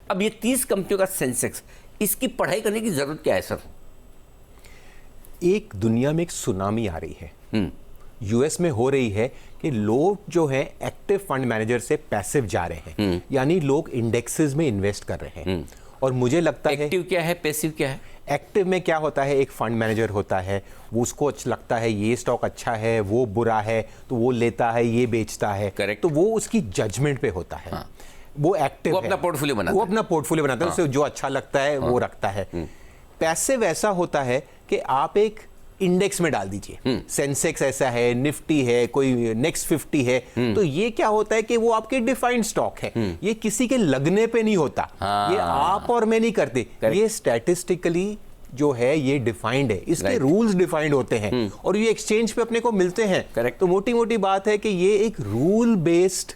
अब ये 30 कंपनियों का सेंसेक्स, इसकी पढ़ाई करने की जरूरत क्या है सर? एक दुनिया में एक सुनामी आ रही है, यूएस में हो रही है कि लोग जो है एक्टिव फंड मैनेजर से पैसिव जा रहे हैं, यानी लोग इंडेक्सेस में इन्वेस्ट कर रहे हैं। और मुझे लगता है एक्टिव क्या है, पैसिव क्या है? एक्टिव में क्या होता है, एक फंड मैनेजर होता है, वो उसको लगता है ये स्टॉक अच्छा है, वो बुरा है, तो वो लेता है, ये बेचता है। करेक्ट। तो वो उसकी जजमेंट पे होता है। हाँ। वो एक्टिव वो अपना पोर्टफोलियो बनाता है, वो अपना पोर्टफोलियो बनाता है, उसे जो अच्छा लगता है वो रखता है। पैसिव ऐसा होता है कि आप एक इंडेक्स में डाल दीजिए, सेंसेक्स ऐसा है, निफ्टी है, कोई नेक्स्ट 50 है, तो ये क्या होता है कि वो आपके डिफाइंड स्टॉक है, ये किसी के लगने पे नहीं होता। ये आप और मैं नहीं करते, ये स्टैटिस्टिकली जो है ये डिफाइंड है, इसके रूल्स डिफाइंड होते हैं और ये एक्सचेंज पे अपने को मिलते हैं। करेक्ट। तो मोटी मोटी बात है कि ये एक रूल बेस्ड,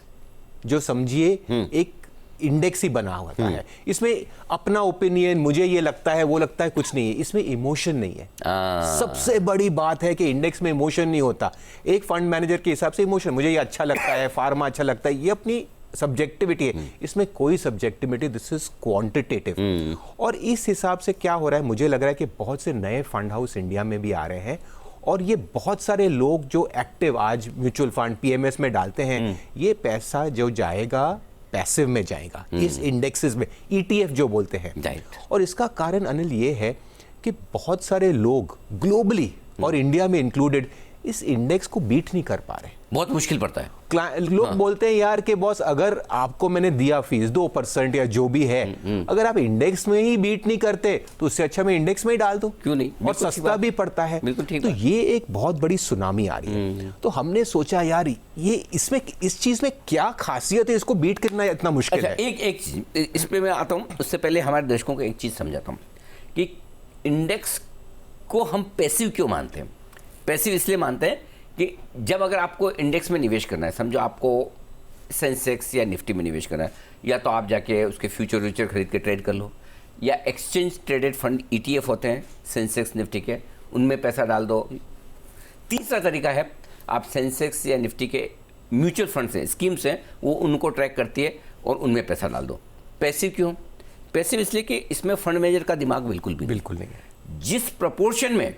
जो समझिए एक इंडेक्स ही बना हुआ है। इसमें अपना ओपिनियन, मुझे ये लगता है, वो लगता है, कुछ नहीं है, इसमें इमोशन नहीं है। सबसे बड़ी बात है कि इंडेक्स में इमोशन नहीं होता। एक फंड मैनेजर के हिसाब से इमोशन, मुझे ये अच्छा लगता है, फार्मा अच्छा लगता है, ये अपनी सब्जेक्टिविटी है, इसमें कोई सब्जेक्टिविटी, दिस इज क्वांटिटेटिव। और इस हिसाब से क्या हो रहा है, मुझे लग रहा है कि बहुत से नए फंड हाउस इंडिया में भी आ रहे हैं और ये बहुत सारे लोग जो एक्टिव आज म्यूचुअल फंड पीएमएस में डालते हैं, ये पैसा जो जाएगा पैसिव में जाएगा, इस इंडेक्सेस में, ईटीएफ जो बोलते हैं। और इसका कारण अनिल ये है कि बहुत सारे लोग ग्लोबली और इंडिया में इंक्लूडेड इस इंडेक्स को बीट नहीं कर पा रहे, बहुत मुश्किल पड़ता है। लोग बोलते हैं यार कि बॉस अगर आपको मैंने दिया फीस 2% या जो भी है, अगर आप इंडेक्स में ही बीट नहीं करते तो उससे अच्छा मैं इंडेक्स में ही डाल दूं, क्यों नहीं, और सस्ता भी पड़ता है। तो ये एक बहुत बड़ी सुनामी आ रही है। तो हमने सोचा यार ये इसमें, इस चीज में क्या खासियत है, इसको बीट करना इतना मुश्किल है। एक चीज इस पे मैं आता हूं, उससे पहले हमारे दर्शकों को एक चीज समझाता हूं कि इंडेक्स को हम पैसिव क्यों मानते हैं। पैसिव इसलिए मानते हैं कि जब अगर आपको इंडेक्स में निवेश करना है, समझो आपको सेंसेक्स या निफ्टी में निवेश करना है, या तो आप जाके उसके फ्यूचर खरीद के ट्रेड कर लो, या एक्सचेंज ट्रेडेड फंड ईटीएफ होते हैं सेंसेक्स निफ्टी के, उनमें पैसा डाल दो। तीसरा तरीका है, आप सेंसेक्स या निफ्टी के म्यूचुअल फंड्स हैं, स्कीम्स हैं, वो उनको ट्रैक करती है और उनमें पैसा डाल दो। पैसिव क्यों? पैसिव इसलिए कि इसमें फंड मैनेजर का दिमाग बिल्कुल नहीं है। जिस प्रपोर्शन में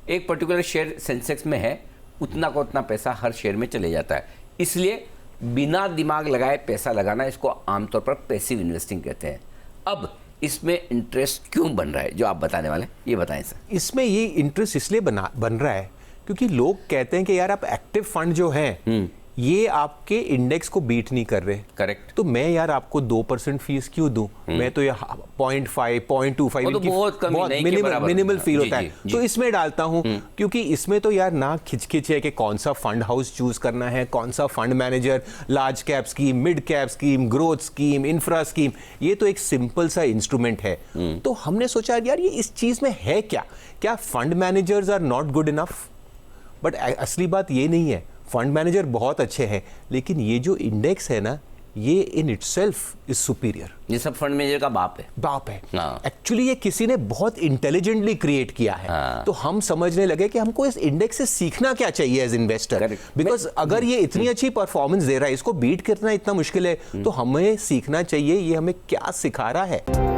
एक पर्टिकुलर शेयर सेंसेक्स में है, उतना का उतना पैसा हर शेयर में चले जाता है। इसलिए बिना दिमाग लगाए पैसा लगाना, इसको आमतौर पर पैसिव इन्वेस्टिंग कहते हैं। अब इसमें इंटरेस्ट क्यों बन रहा है जो आप बताने वाले, ये बताएं सर। इसमें ये इंटरेस्ट इसलिए बन रहा है क्योंकि लोग कहते हैं कि यार आप एक्टिव फंड जो हैं ये आपके इंडेक्स को बीट नहीं कर रहे। करेक्ट। तो मैं यार आपको 2% फीस क्यों दूं, मैं तो ये 0.5 0.25 तो बहुत मिनिमल फील होता है, तो इसमें डालता हूं। क्योंकि इसमें तो यार ना खिचखिच है कि कौन सा फंड हाउस चूज करना है, कौन सा fund manager, large cap scheme, mid cap scheme, growth scheme, infra scheme, ये तो एक सिंपल सा इंस्ट्रूमेंट है। तो हमने सोचा यार ये इस चीज में है क्या fund managers are not good enough. But असली बात ये नहीं है, फंड मैनेजर बहुत अच्छे हैं, लेकिन ये जो इंडेक्स है ना, ये इन इटसेल्फ इज सुपीरियर। ये सब फंड मैनेजर का बाप है। एक्चुअली ये किसी ने बहुत इंटेलिजेंटली क्रिएट किया है। तो हम समझने लगे कि हमको इस इंडेक्स से सीखना क्या चाहिए एज इन्वेस्टर, बिकॉज अगर ये इतनी अच्छी परफॉर्मेंस दे रहा है, इसको बीट करना इतना मुश्किल है, तो हमें सीखना चाहिए ये हमें क्या सिखा रहा है।